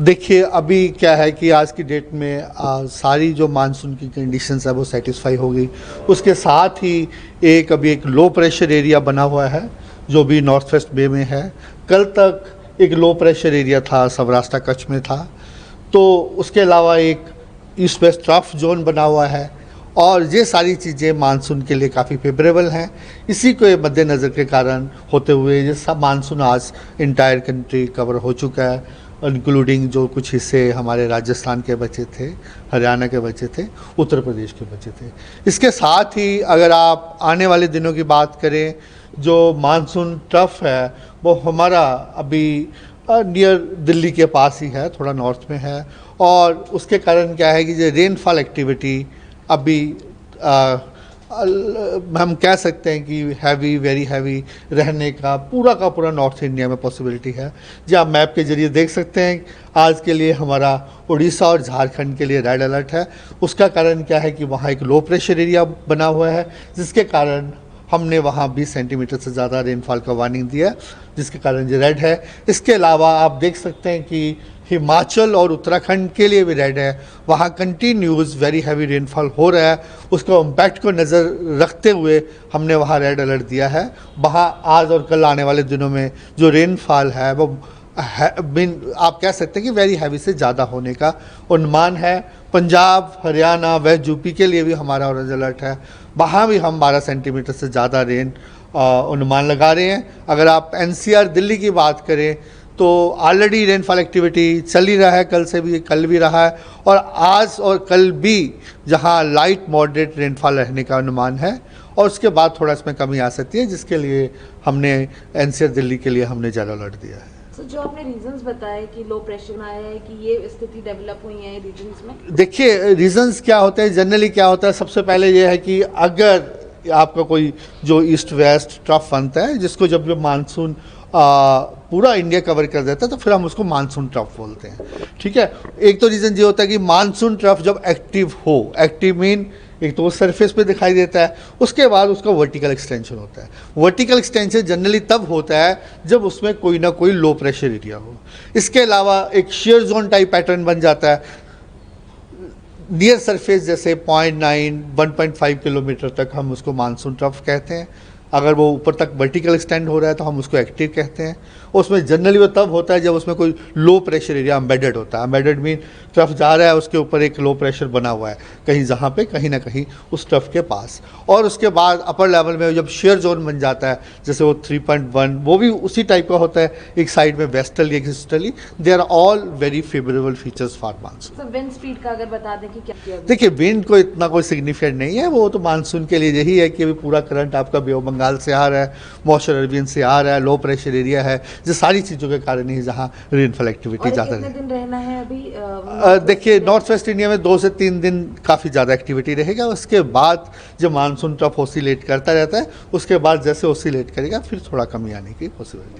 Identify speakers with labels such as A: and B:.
A: देखिए, अभी क्या है कि आज की डेट में सारी जो मानसून की कंडीशंस है वो सेटिस्फाई हो गई। उसके साथ ही अभी एक लो प्रेशर एरिया बना हुआ है जो भी नॉर्थ वेस्ट बे में है। कल तक एक लो प्रेशर एरिया था, सौराष्ट्र कच्छ में था। तो उसके अलावा एक ईस्ट वेस्ट ट्रफ जोन बना हुआ है और ये सारी चीज़ें मानसून के लिए काफ़ी फेवरेबल हैं। इसी को मद्देनज़र के कारण होते हुए ये सब मानसून आज इंटायर कंट्री कवर हो चुका है, इंक्लूडिंग जो कुछ हिस्से हमारे राजस्थान के बचे थे, हरियाणा के बचे थे, उत्तर प्रदेश के बचे थे। इसके साथ ही अगर आप आने वाले दिनों की बात करें, जो मानसून ट्रफ है वो हमारा अभी नियर दिल्ली के पास ही है, थोड़ा नॉर्थ में है। और उसके कारण क्या है कि जो रेनफॉल एक्टिविटी अभी हम कह सकते हैं कि हैवी, वेरी हैवी रहने का पूरा नॉर्थ इंडिया में पॉसिबिलिटी है। जी, आप मैप के जरिए देख सकते हैं आज के लिए हमारा उड़ीसा और झारखंड के लिए रेड अलर्ट है। उसका कारण क्या है कि वहाँ एक लो प्रेशर एरिया बना हुआ है, जिसके कारण हमने वहाँ 20 सेंटीमीटर से ज़्यादा रेनफॉल का वार्निंग दिया है, जिसके कारण ये रेड है। इसके अलावा आप देख सकते हैं कि हिमाचल और उत्तराखंड के लिए भी रेड है, वहाँ कंटिन्यूस वेरी हैवी रेनफॉल हो रहा है। उसका इम्पैक्ट को नज़र रखते हुए हमने वहाँ रेड अलर्ट दिया है। वहाँ आज और कल आने वाले दिनों में जो रेनफॉल है वो आप कह सकते हैं कि वेरी हैवी से ज़्यादा होने का अनुमान है। पंजाब, हरियाणा, वेस्ट यूपी के लिए भी हमारा ऑरेंज अलर्ट है, वहाँ भी हम 12 सेंटीमीटर से ज़्यादा रेन अनुमान लगा रहे हैं। अगर आप एनसीआर दिल्ली की बात करें तो ऑलरेडी रेनफॉल एक्टिविटी चल ही रहा है, कल से भी, कल भी रहा है और आज और कल भी, जहां लाइट मॉडरेट रेनफॉल रहने का अनुमान है। और उसके बाद थोड़ा इसमें कमी आ सकती है, जिसके लिए हमने एनसीआर दिल्ली के लिए हमने येलो अलर्ट दिया है।
B: तो जो आपने रीजंस बताए कि लो प्रेशर में आया है, कि ये स्थिति डेवलप हुई है रीजंस में?
A: देखिए, रीजंस क्या होते हैं, जनरली क्या होता है, सबसे पहले ये है कि अगर आपका कोई जो ईस्ट वेस्ट ट्रफ बनता है, जिसको जब मानसून पूरा इंडिया कवर कर देता है तो फिर हम उसको मानसून ट्रफ बोलते हैं। ठीक है, एक तो रीज़न ये होता है कि मानसून ट्रफ जब एक्टिव हो, एक्टिव मीन एक तो वो सरफेस पे दिखाई देता है, उसके बाद उसका वर्टिकल एक्सटेंशन होता है। वर्टिकल एक्सटेंशन जनरली तब होता है जब उसमें कोई ना कोई लो प्रेशर एरिया हो। इसके अलावा एक शेयर जोन टाइप पैटर्न बन जाता है नियर सरफेस, जैसे 0.9 1.5 किलोमीटर तक हम उसको मानसून ट्रफ कहते हैं। अगर वो ऊपर तक वर्टिकल एक्सटेंड हो रहा है तो हम उसको एक्टिव कहते हैं। उसमें जनरली वो तब होता है जब उसमें कोई लो प्रेशर एरिया एम्बेडेड होता है। एम्बेडेड मीन ट्रफ जा रहा है, उसके ऊपर एक लो प्रेशर बना हुआ है कहीं, जहाँ पे कहीं ना कहीं उस ट्रफ के पास। और उसके बाद अपर लेवल में जब शेयर जोन बन जाता है, जैसे वो 3.1, वो भी उसी टाइप का होता है, एक साइड में वेस्टर्ली, एक easterly. They are all very favourable features for monsoon.
B: Wind speed का अगर बता दें कि क्या?
A: देखिए, विंड को इतना कोई सिग्निफिकेंट नहीं है, वो तो मानसून के लिए यही है कि अभी पूरा करंट आपका बे ऑफ बंगाल से आ रहा है, मॉइस्चर अरेबियन से आ रहा है, लो प्रेशर एरिया है, जो सारी चीज़ों के कारण ही जहाँ रेनफॉल एक्टिविटी ज़्यादा है।
B: कितने दिन रहना है अभी?
A: देखिए, नॉर्थ वेस्ट इंडिया में 2 से 3 दिन काफ़ी ज़्यादा एक्टिविटी रहेगा। उसके बाद जब मानसून ट्रफ ऑसिलेट करता रहता है, उसके बाद जैसे ऑसिलेट करेगा फिर थोड़ा कमी आने की पॉसिबिलिटी।